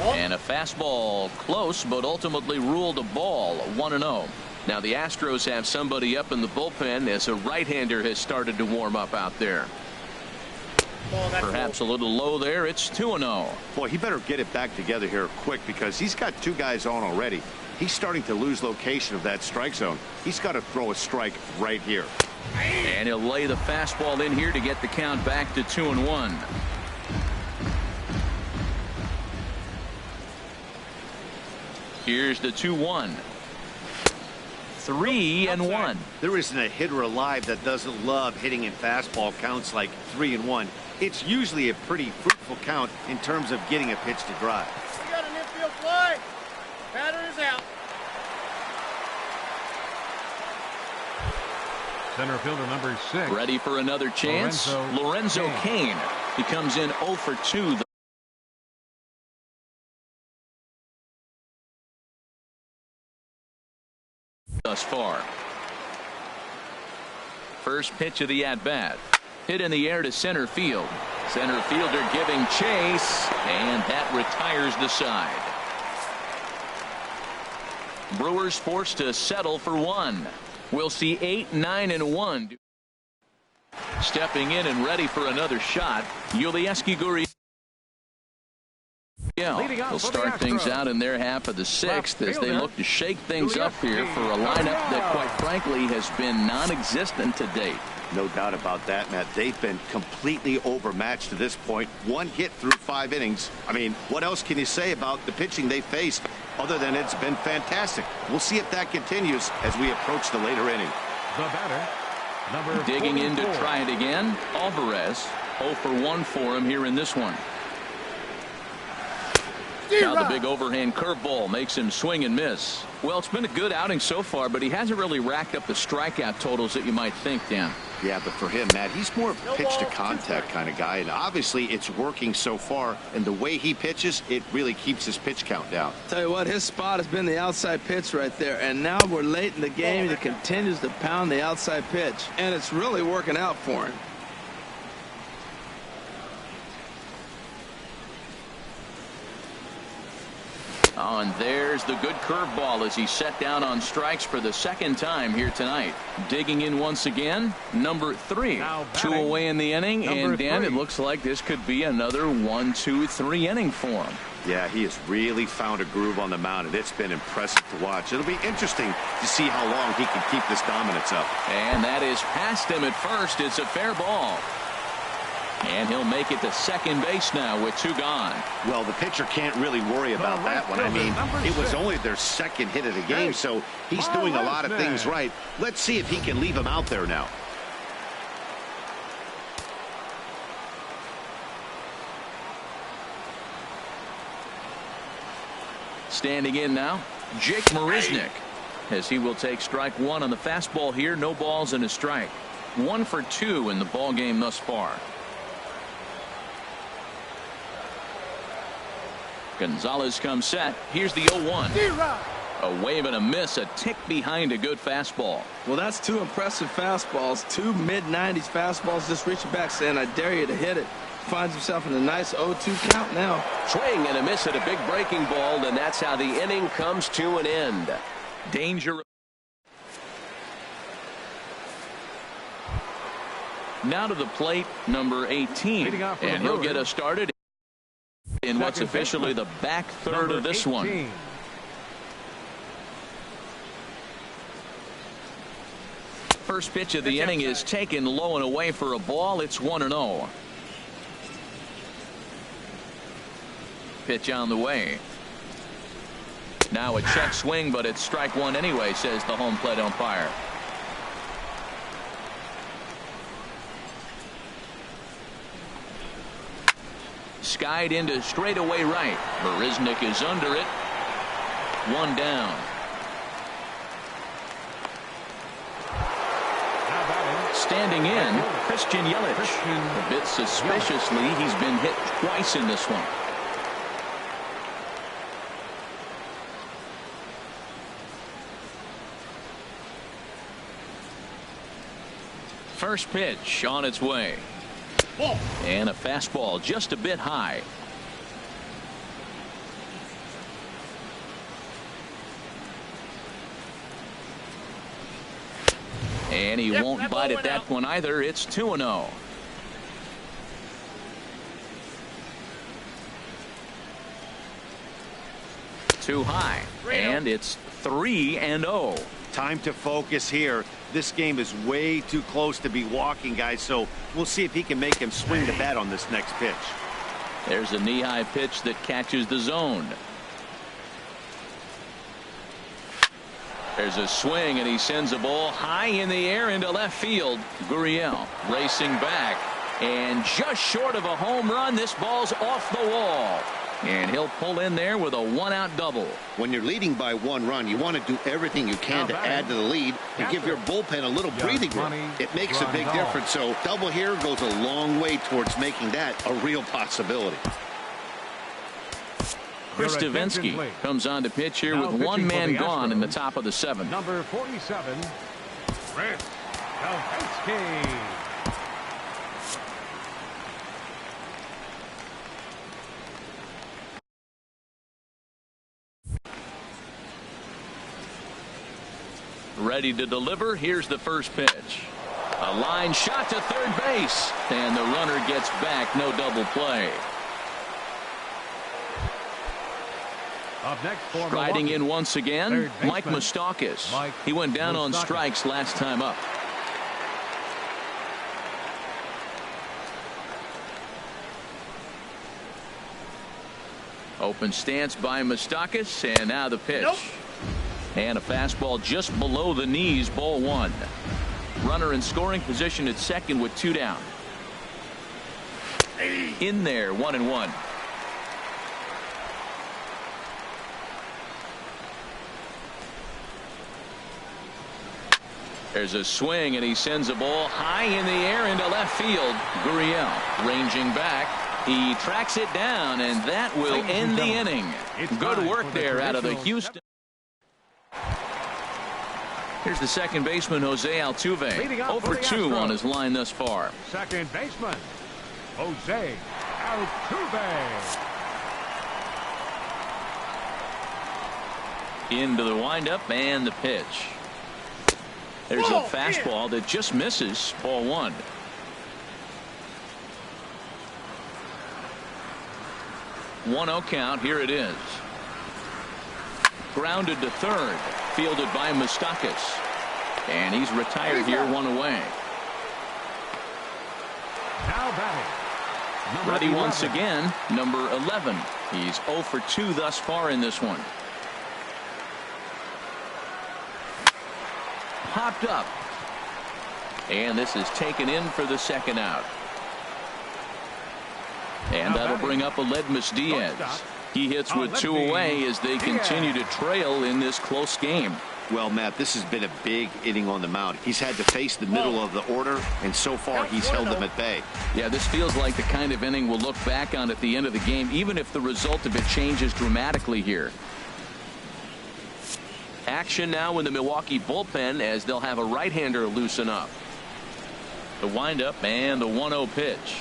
And a fastball close, but ultimately ruled a ball. 1-0. Now the Astros have somebody up in the bullpen as a right-hander has started to warm up out there. Perhaps a little low there. It's 2-0. Boy, he better get it back together here quick because he's got 2 guys on already. He's starting to lose location of that strike zone. He's got to throw a strike right here. And he'll lay the fastball in here to get the count back to 2-1. Here's the 2-1. 3-1. There isn't a hitter alive that doesn't love hitting in fastball counts like 3-1. It's usually a pretty fruitful count in terms of getting a pitch to drive. We got an infield fly. Batter is out. Center fielder number 6. Ready for another chance. Lorenzo Cain. He comes in 0 for 2. Thus far. First pitch of the at-bat. Hit in the air to center field. Center fielder giving chase, and that retires the side. Brewers forced to settle for 1. We'll see 8, 9, and 1. Stepping in and ready for another shot, Yulieski Gurriel. Yeah, they'll start things out in their half of the 6th as they look to shake things up here for a lineup that, quite frankly, has been non-existent to date. No doubt about that, Matt. They've been completely overmatched to this point. 1 hit through 5 innings. I mean, what else can you say about the pitching they faced other than it's been fantastic? We'll see if that continues as we approach the later inning. The batter, number digging 44. in to try it again. Alvarez 0 for 1 for him here in this one. Now the big overhand curveball makes him swing and miss. Well, it's been a good outing so far, but he hasn't really racked up the strikeout totals that you might think, Dan. Yeah, but for him, Matt, he's more of a pitch-to-contact kind of guy, and obviously it's working so far, and the way he pitches, it really keeps his pitch count down. Tell you what, his spot has been the outside pitch right there, and now we're late in the game, and he continues to pound the outside pitch, and it's really working out for him. Oh, and there's the good curveball as he set down on strikes for the 2nd time here tonight. Digging in once again, number 3. 2 away in the inning, and Dan, it looks like this could be another 1-2-3 inning for him. Yeah, he has really found a groove on the mound, and it's been impressive to watch. It'll be interesting to see how long he can keep this dominance up. And that is past him at first. It's a fair ball. And he'll make it to second base now with 2 gone. Well, the pitcher can't really worry about that one. I mean, it was only their 2nd hit of the game, so he's doing a lot of things right. Let's see if he can leave him out there now. Standing in now, Jake Marisnick, as he will take strike one on the fastball here. No balls and a strike. 1 for 2 in the ball game thus far. Gonzalez comes set. Here's the 0-1. A wave and a miss, a tick behind a good fastball. Well, that's 2 impressive fastballs. 2 mid-90s fastballs just reaching back saying, I dare you to hit it. Finds himself in a nice 0-2 count now. Swing and a miss at a big breaking ball, and that's how the inning comes to an end. Danger. Now to the plate, number 18. And he'll get us started in what's officially the back third of this one. First pitch of the inning is taken low and away for a ball. It's 1-0. Pitch on the way. Now a check swing, but it's strike one anyway, says the home plate umpire. Skied into straightaway right. Marisnick is under it. 1 down. Standing in, Christian Yelich. A bit suspiciously, he's been hit twice in this one. First pitch on its way. And a fastball just a bit high. And he won't bite at that one either. It's 2-0. Too high. And it's 3-0. Time to focus here. This game is way too close to be walking, guys, so we'll see if he can make him swing the bat on this next pitch. There's a knee-high pitch that catches the zone. There's a swing, and he sends a ball high in the air into left field. Gurriel racing back, and just short of a home run. This ball's off the wall, and he'll pull in there with a 1-out double. When you're leading by 1 run, you want to do everything you can to add to the lead and give your bullpen a little breathing room. It makes a big difference, so double here goes a long way towards making that a real possibility. Chris Davinsky comes on to pitch here with 1 man gone in the top of the 7th. Number 47, Chris Davinsky. Ready to deliver. Here's the first pitch. A line shot to third base, and the runner gets back. No double play. Up next for Riding in once again, Mike baseman, Moustakas. He went down on strikes last time up. Open stance by Moustakas, and now the pitch. And a fastball just below the knees, ball 1. Runner in scoring position at second with 2 down. In there, 1-1. There's a swing, and he sends a ball high in the air into left field. Gurriel ranging back. He tracks it down, and that will end the inning. Good work there out of the Houston. Here's the second baseman, Jose Altuve. 0 for 2 on his line thus far. Second baseman, Jose Altuve. Into the windup and the pitch. There's a fastball that just misses, ball 1. One-0 count. Here it is. Grounded to third. Fielded by Moustakas. And he's retired here, 1 away. Now batting. Ready once again, number 11. He's 0 for 2 thus far in this one. Popped up. And this is taken in for the 2nd out. And that'll bring up Aledmys Diaz. He hits with 2 away as they continue to trail in this close game. Well, Matt, this has been a big inning on the mound. He's had to face the middle of the order, and so far he's held them at bay. Yeah, this feels like the kind of inning we'll look back on at the end of the game, even if the result of it changes dramatically here. Action now in the Milwaukee bullpen as they'll have a right-hander loosen up. The windup and the 1-0 pitch.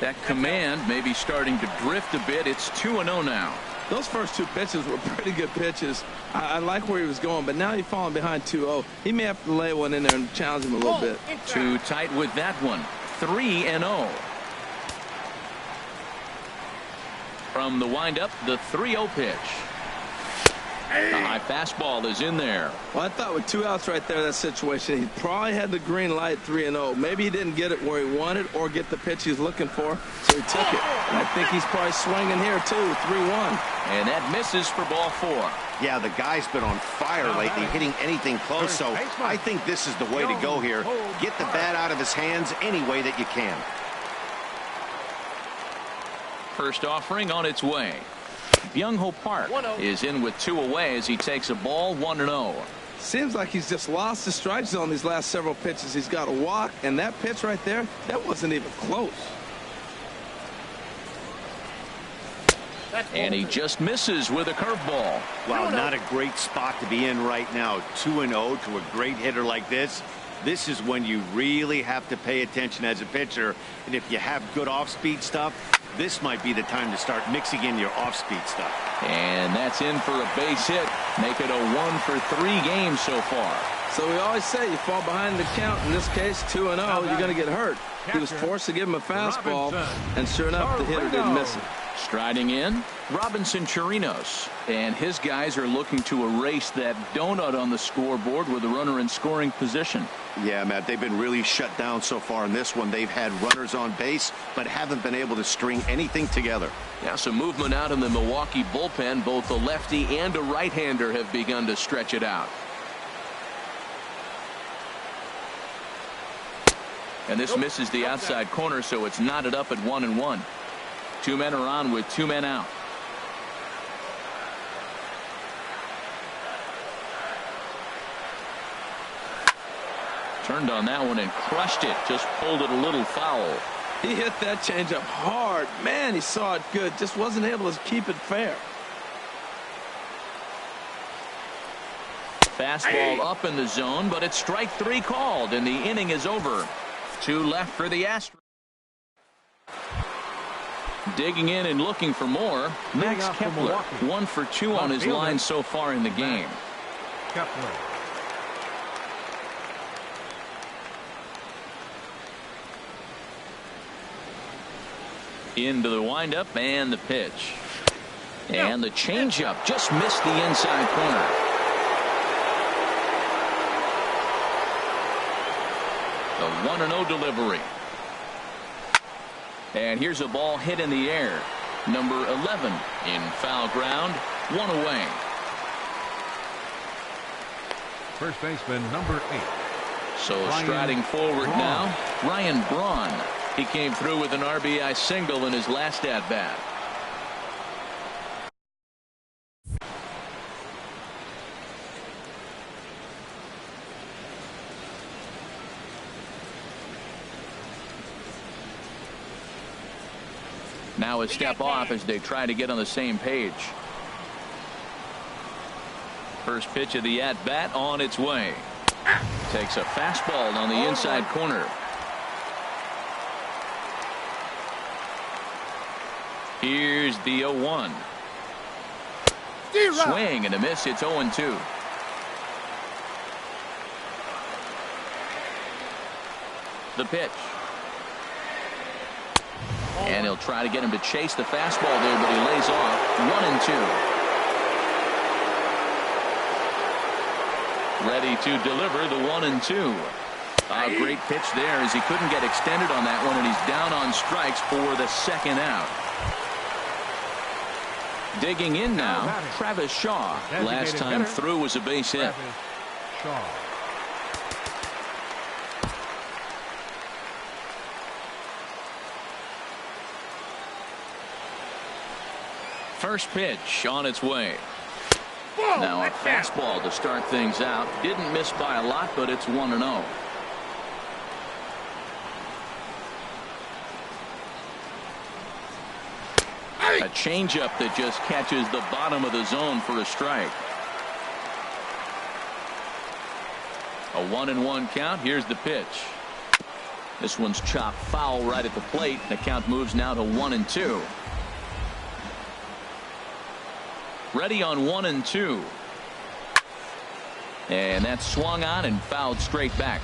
That command may be starting to drift a bit. It's 2-0 now. Those first 2 pitches were pretty good pitches. I like where he was going, but now he's falling behind 2-0. He may have to lay one in there and challenge him a little bit. Too tight with that one. 3-0. From the windup, the 3-0 pitch. The high fastball is in there. Well, I thought with 2 outs right there, that situation, he probably had the green light 3-0. Maybe he didn't get it where he wanted or get the pitch he's looking for, so he took it. And I think he's probably swinging here, too, 3-1. And that misses for ball 4. Yeah, the guy's been on fire lately, hitting anything close, so I think this is the way to go here. Get the bat out of his hands any way that you can. First offering on its way. Byung-Ho Park is in with 2 away as he takes a ball 1-0. Seems like he's just lost the strike zone these last several pitches. He's got a walk, and that pitch right there, that wasn't even close. And he just misses with a curveball. Wow, not a great spot to be in right now. 2-0 to a great hitter like this. This is when you really have to pay attention as a pitcher. And if you have good off-speed stuff, this might be the time to start mixing in your off-speed stuff. And that's in for a base hit. Make it a 1 for 3 games so far. So we always say you fall behind the count. In this case, 2-0, you're going to get hurt. He was forced to give him a fastball, and sure enough, the hitter didn't miss it. Striding in, Robinson Chirinos. And his guys are looking to erase that donut on the scoreboard with a runner in scoring position. Yeah, Matt, they've been really shut down so far in this one. They've had runners on base, but haven't been able to string anything together. Now some movement out in the Milwaukee bullpen. Both a lefty and a right-hander have begun to stretch it out. And this misses the outside corner, so it's knotted up at 1-1. 2 men are on with 2 men out. Turned on that one and crushed it. Just pulled it a little foul. He hit that changeup hard. Man, he saw it good. Just wasn't able to keep it fair. Fastball up in the zone, but it's strike 3 called, and the inning is over. 2 left for the Astros. Digging in and looking for more, Max Kepler. 1 for 2 on his line so far in the game. Kepler. Into the windup and the pitch. And the changeup just missed the inside corner. The 1-0 delivery. And here's a ball hit in the air. Number 11 in foul ground. 1 away. First baseman, number 8. So striding forward now, Ryan Braun. He came through with an RBI single in his last at-bat. Now a step off as they try to get on the same page. First pitch of the at-bat on its way. Takes a fastball on the inside corner. Here's the 0-1. Swing and a miss. It's 0-2. The pitch. And he'll try to get him to chase the fastball there, but he lays off. 1-2. Ready to deliver the 1-2. A great pitch there as he couldn't get extended on that one, and he's down on strikes for the second out. Digging in now, Travis Shaw. Last time through was a base hit. Shaw. First pitch on its way. Now a fastball to start things out. Didn't miss by a lot, but it's 1-0. A changeup that just catches the bottom of the zone for a strike. A 1-1 count. Here's the pitch. This one's chopped foul right at the plate. The count moves now to 1-2. Ready on 1-2. And that's swung on and fouled straight back.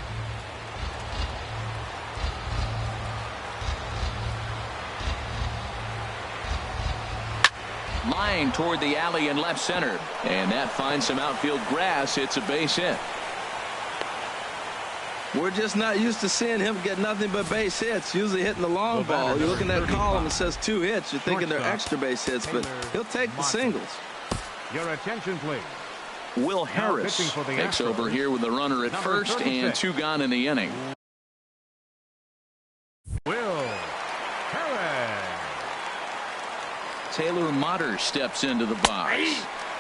Line toward the alley in left center. And that finds some outfield grass. It's a base hit. We're just not used to seeing him get nothing but base hits, usually hitting the long ball. You look in that column, it says 2 hits. You're thinking they're extra base hits, but he'll take the singles. Your attention, please. Will Harris takes over here with the runner at first and 2 gone in the inning. Will Harris. Taylor Motter steps into the box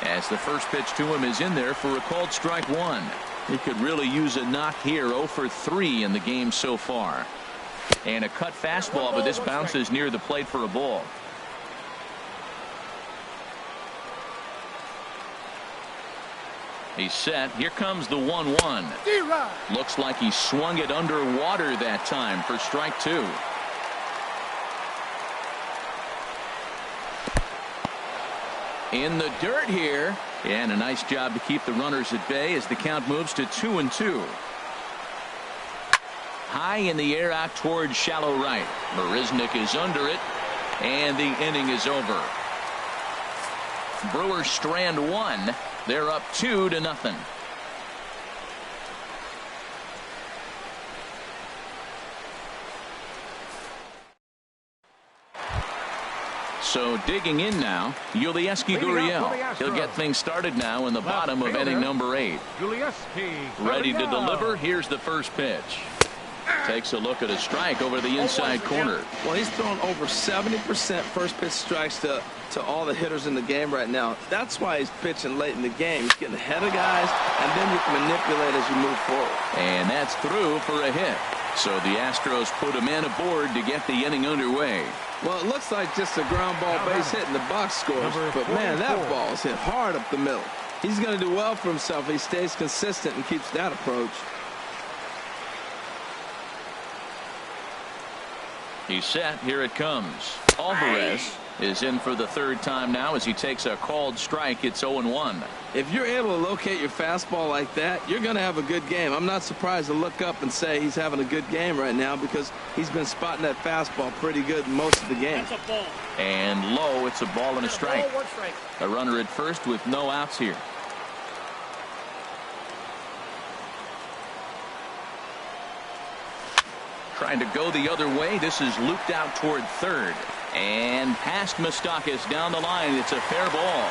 as the first pitch to him is in there for a called strike 1. He could really use a knock here. 0 for 3 in the game so far. And a cut fastball, but this bounces near the plate for a ball. He's set. Here comes the 1-1. Looks like he swung it underwater that time for strike 2. In the dirt here. And a nice job to keep the runners at bay as the count moves to 2-2. High in the air out towards shallow right. Marisnick is under it. And the inning is over. Brewers strand 1. They're up 2-0. So digging in now, Yulieski Gurriel. He'll get things started now in the bottom of inning number 8. Ready to deliver. Here's the first pitch. Takes a look at a strike over the inside corner. Well, he's thrown over 70% first pitch strikes to all the hitters in the game right now. That's why he's pitching late in the game. He's getting ahead of guys, and then you can manipulate as you move forward. And that's through for a hit. So the Astros put a man aboard to get the inning underway. Well, it looks like just a ground ball base hit in the box scores, but man, that ball is hit hard up the middle. He's going to do well for himself if he stays consistent and keeps that approach. He's set. Here it comes. Alvarez is in for the 3rd time now as he takes a called strike. It's 0-1. If you're able to locate your fastball like that, you're going to have a good game. I'm not surprised to look up and say he's having a good game right now because he's been spotting that fastball pretty good most of the game. That's a ball. And low, it's a ball and a strike. A runner at first with no outs here. Trying to go the other way. This is looped out toward 3rd. And past Moustakas down the line. It's a fair ball.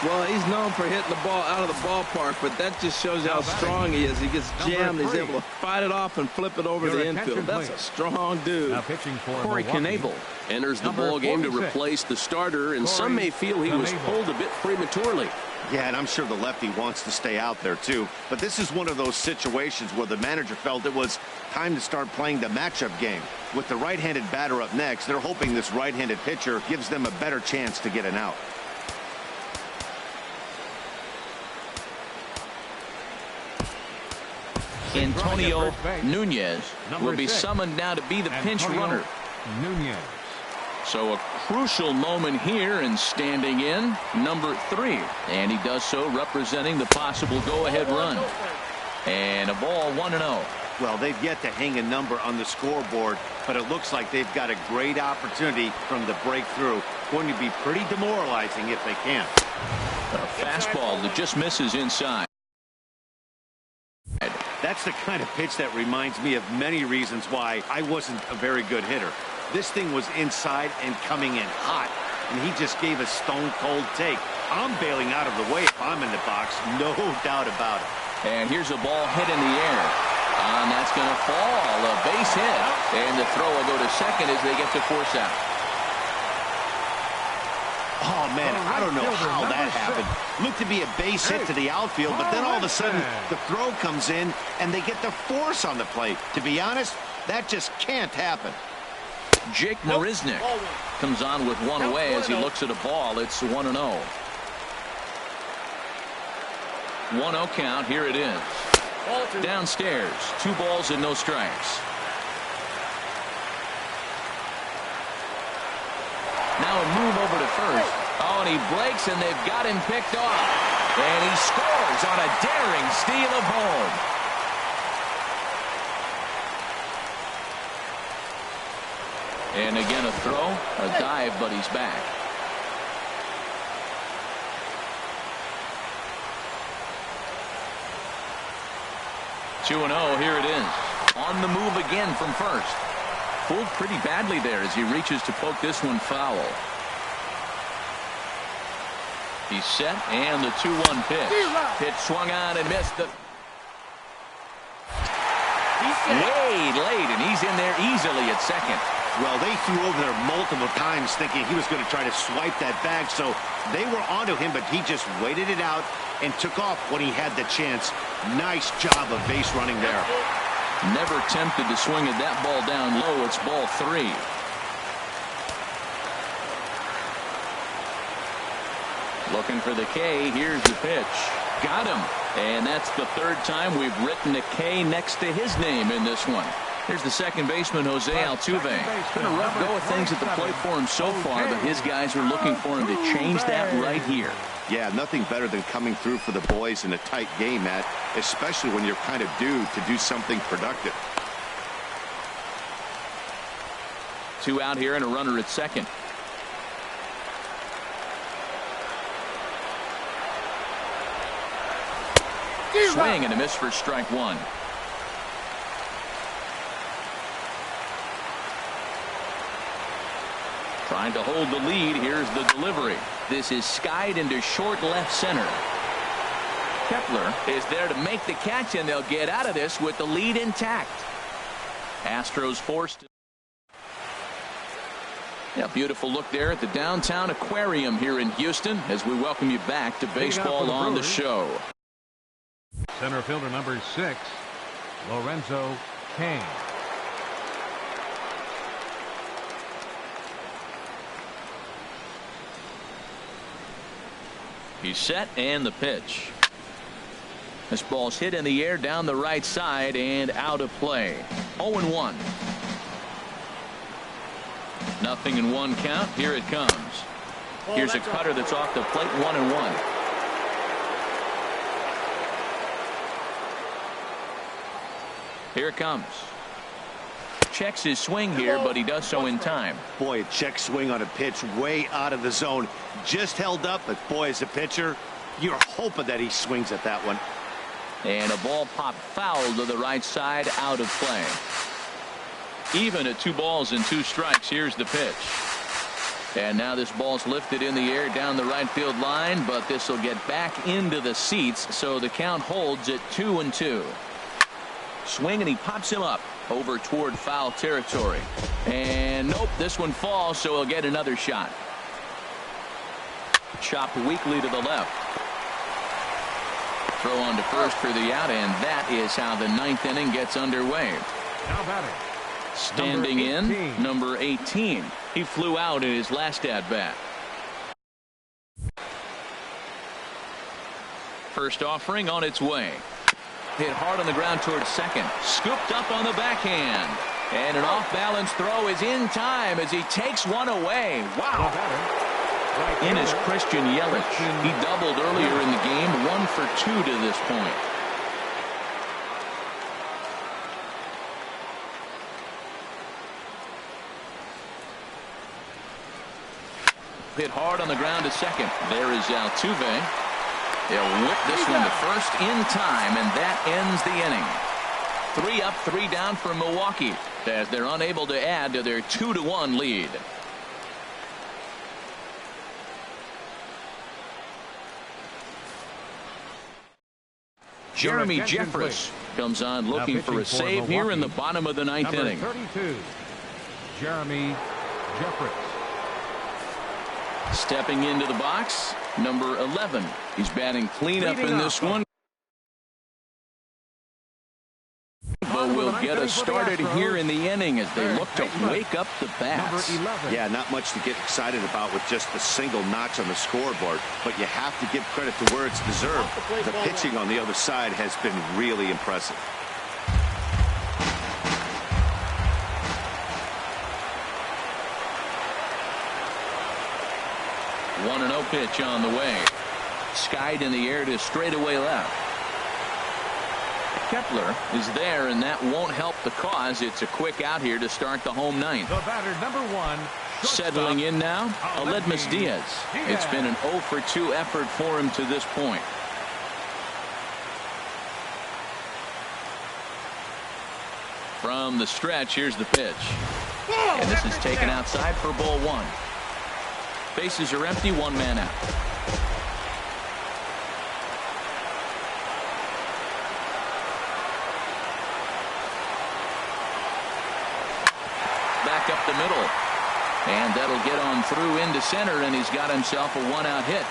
Well, he's known for hitting the ball out of the ballpark, but that just shows you how strong he is. He gets jammed. He's able to fight it off and flip it over the infield. That's a strong dude. Corey Knebel enters the ball game to replace the starter, and some may feel he was pulled a bit prematurely. Yeah, and I'm sure the lefty wants to stay out there too. But this is one of those situations where the manager felt it was time to start playing the matchup game. With the right-handed batter up next, they're hoping this right-handed pitcher gives them a better chance to get an out. Antonio Nunez will be summoned now to be the pinch runner. So a crucial moment here, and standing in number 3, and he does so representing the possible go-ahead run. And a ball 1-0. Well, they've yet to hang a number on the scoreboard, but it looks like they've got a great opportunity from the breakthrough. Going to be pretty demoralizing if they can. A fastball that just misses inside. That's the kind of pitch that reminds me of many reasons why I wasn't a very good hitter. This thing was inside and coming in hot, and he just gave a stone-cold take. I'm bailing out of the way if I'm in the box, no doubt about it. And here's a ball hit in the air. And that's going to fall. A base hit. And the throw will go to second as they get to force out. Oh, man, I don't know how that happened. Looked to be a base hit to the outfield, but then all of a sudden the throw comes in and they get the force on the plate. To be honest, that just can't happen. Jake Marisnick comes on with one away as he looks at a ball. It's 1-0. 1-0 count. Here it is. Downstairs, 2 balls and no strikes. Now a move over to first. Oh, and he breaks, and they've got him picked off. And he scores on a daring steal of home. And again a throw, a dive, but he's back. Two and 0, here it is. On the move again from first. Pulled pretty badly there as he reaches to poke this one foul. He's set, and the 2-1 pitch. Pitch swung on and missed the... Way late, and he's in there easily at second. Well, they threw over there multiple times thinking he was going to try to swipe that bag, so they were onto him, but he just waited it out and took off when he had the chance. Nice job of base running there. Never tempted to swing at that ball down low. It's ball 3. Looking for the K. Here's the pitch. Got him. And that's the 3rd time we've written a K next to his name in this one. Here's the second baseman, Jose Altuve. Been a rough go of things at the plate for him so far, but his guys are looking for him to change that right here. Yeah, nothing better than coming through for the boys in a tight game, Matt, especially when you're kind of due to do something productive. 2 out here and a runner at second. Swing and a miss for strike 1. Trying to hold the lead. Here's the delivery. This is skied into short left center. Kepler is there to make the catch, and they'll get out of this with the lead intact. Astros forced. Yeah, beautiful look there at the downtown aquarium here in Houston as we welcome you back to baseball on the show. Center fielder number 6, Lorenzo Cain. He's set, and the pitch. This ball's hit in the air down the right side and out of play. 0-1. Nothing in 1 count. Here it comes. Here's a cutter that's off the plate. 1-1. Here it comes. Checks his swing here, but he does so in time. Boy, a check swing on a pitch way out of the zone. Just held up, but boy, as a pitcher, you're hoping that he swings at that one. And a ball popped foul to the right side, out of play. Even at 2 balls and 2 strikes. Here's the pitch. And now this ball's lifted in the air down the right field line, but this will get back into the seats, so the count holds at 2-2. Swing, and he pops him up over toward foul territory. And nope, this one falls, so he'll get another shot. Chopped weakly to the left. Throw on to first for the out, and that is how the 9th inning gets underway. Now batting. Standing in, number 18. He flew out in his last at-bat. First offering on its way. Hit hard on the ground towards second. Scooped up on the backhand. And an off-balance throw is in time as he takes one away. Wow. In is Christian Yelich. He doubled earlier in the game. 1 for 2 to this point. Hit hard on the ground to second. There is Altuve. They'll whip this one to first in time, and that ends the inning. 3 up, 3 down for Milwaukee as they're unable to add to their 2-1 lead. Jeremy Jeffress comes on looking for a save here in the bottom of the 9th inning. 32, Jeremy Jeffress. Stepping into the box, number 11. He's batting cleanup in this one. But we'll get us started here in the inning as they look to wake up the bats. Yeah, not much to get excited about with just a single notch on the scoreboard, but you have to give credit to where it's deserved. The pitching on the other side has been really impressive. 1-0 pitch on the way. Skied in the air to straightaway left. Kepler is there, and that won't help the cause. It's a quick out here to start the home ninth. The batter, number 1. Settling in now, Aledmus Diaz. It's been an 0 for 2 effort for him to this point. From the stretch, here's the pitch. And this is taken outside for ball 1. Bases are empty, 1 man out. Back up the middle. And that'll get on through into center, and he's got himself a 1-out hit.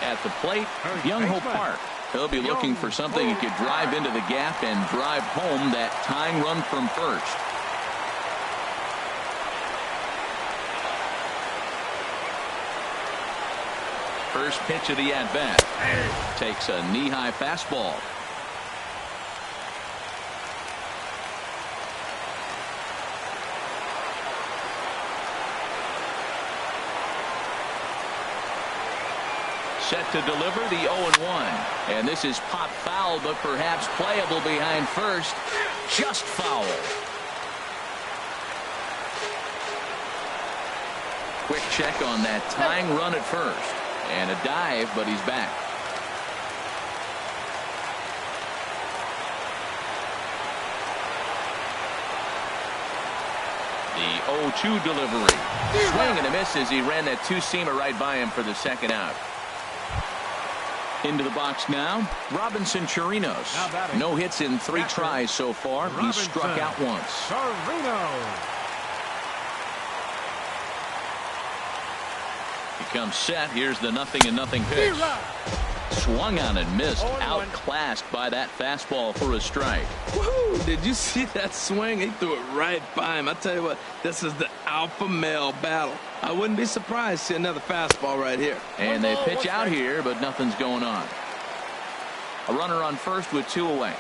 At the plate, Young-Ho Park. He'll be looking for something he could drive into the gap and drive home that tying run from first. First pitch of the at-bat. Takes a knee-high fastball. Set to deliver the 0-1. And this is pop foul, but perhaps playable behind first. Just foul. Quick check on that tying run at first. And a dive, but he's back. The 0-2 delivery. Swing and a miss as he ran that two-seamer right by him for the second out. Into the box now, Robinson Chirinos. No hits in 3 tries so far. He's struck out once. He comes set. Here's the 0-0 pitch. Swung on and missed. Outclassed by that fastball for a strike. Woo! Did you see that swing? He threw it right by him. I tell you what, this is the alpha male battle. I wouldn't be surprised to see another fastball right here. And they pitch out here, but nothing's going on. A runner on first with 2 away.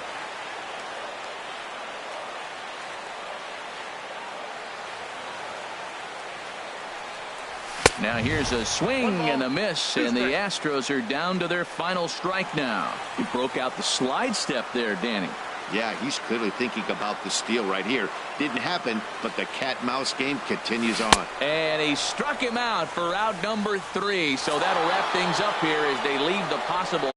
Now here's a swing and a miss, and the Astros are down to their final strike now. He broke out the slide step there, Danny. Yeah, he's clearly thinking about the steal right here. Didn't happen, but the cat-mouse game continues on. And he struck him out for out number 3, so that'll wrap things up here as they leave the possible